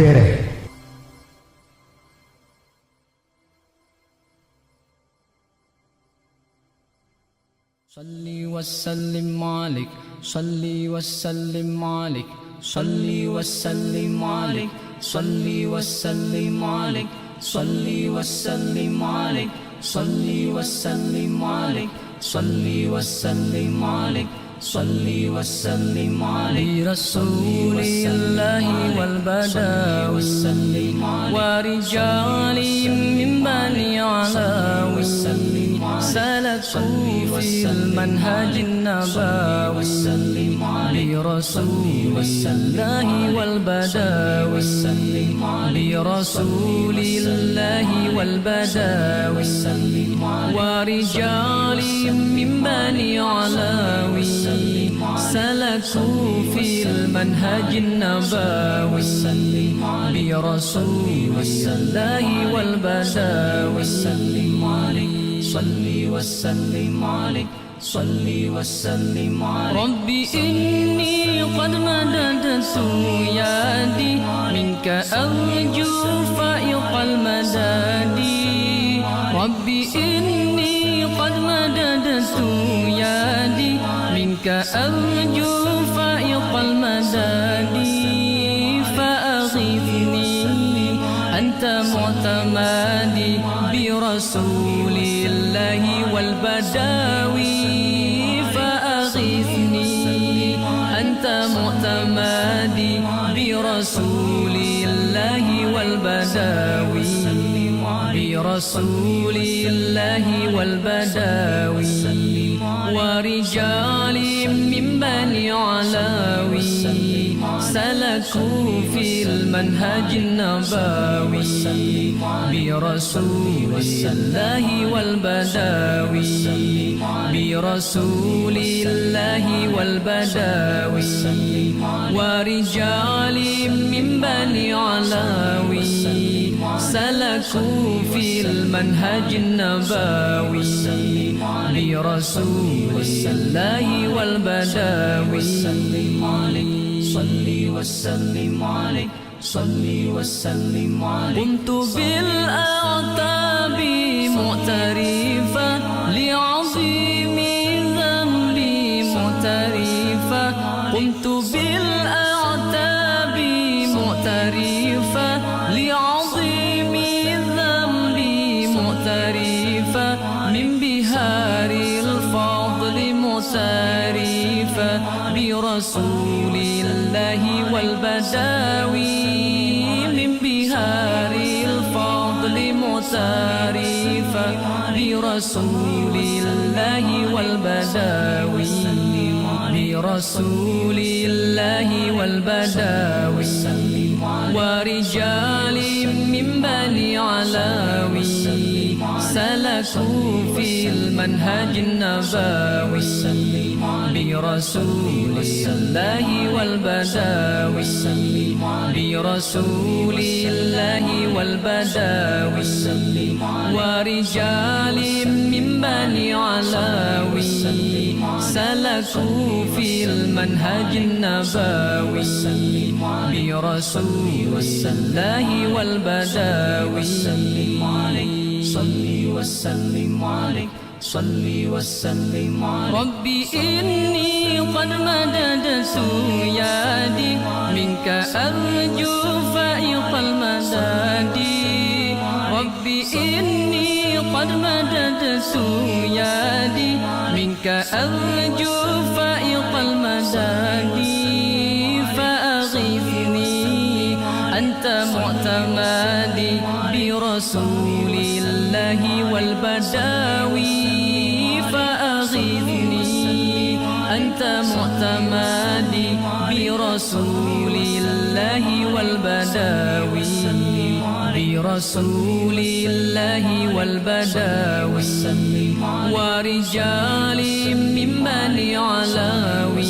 ಬೇರೆ. صلي وسلم عليك صلي وسلم عليك صلي وسلم عليك صلي وسلم عليك صلي وسلم عليك صلي وسلم عليك صلي وسلم عليك صلي وسلم عليك برسول الله والبداوي ورجال من بني علاوي سلكوا في المنهج النبوي برسول الله والبداوي برسول الله والبداوي ورجال من بني علاوي سلكوا في المنهج النبوي برسول الله والبداوي صلي وسلم عليك صلي وسلم عليك ربي إني قد مددت يدي منك أرجو فائق المداد ربي إني قد مددت يدي منك أرجو فائق المداد فأغثني أنت معتمدي برسول الله والبداوي فأغثني أنت معتمدي برسول الله والبداوي برسول الله والبداوي ورجال من بني علاوي سلكوا في المنهج النبوي برسول الله والبداوي برسول الله والبداوي ورجال من بني علاوي سلكوا في المنهج النبوي برسول الله والبداوي صلي وسلم عليك صلي وسلم عليك قمت بالأعتاب معترفا لعظيم ذنبي معترفا قمت بالأعتاب معترفا لعظيم ذنبي معترفا من بهار الفضل معترفا برسول الله والبداوي من بهار الفضل معترفا برسول الله والبداوي برسول الله والبداوي ورجال من بني علاوي سلكوا في المنهج النبوي برسول الله والبداوي برسول الله والبداوي ورجال من بني علاوي سلكوا في المنهج النبوي برسول الله والبداوي صلي وسلم عليك صلي وسلم عليك ربي إني قد مددت يدي منك أرجو فائق المداد ربي إني قد مددت يدي منك أرجو فائق المداد فأغثني أنت معتمدي برسول الله والبداوي فأغثني أنت معتمدي برسول الله والبداوي برسول الله والبداوي ورجال من بني علاوي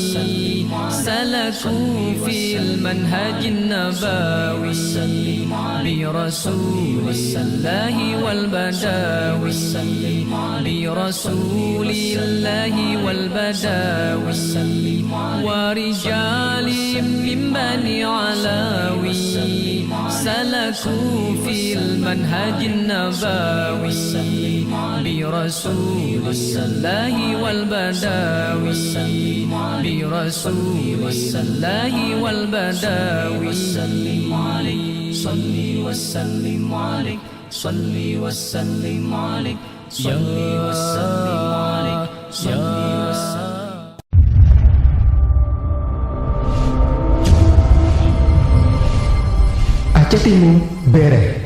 سلكوا في المنهج النبوي برسول الله والبداوي برسول الله والبداوي ورجال من بني علاوي سلكوا في المنهج النبوي برسول الله والبداوي برسول الله والبداوي صلي وسلم عليك صلي وسلم عليك صلي وسلم عليك صلي وسلم. Aceh Timur Bere.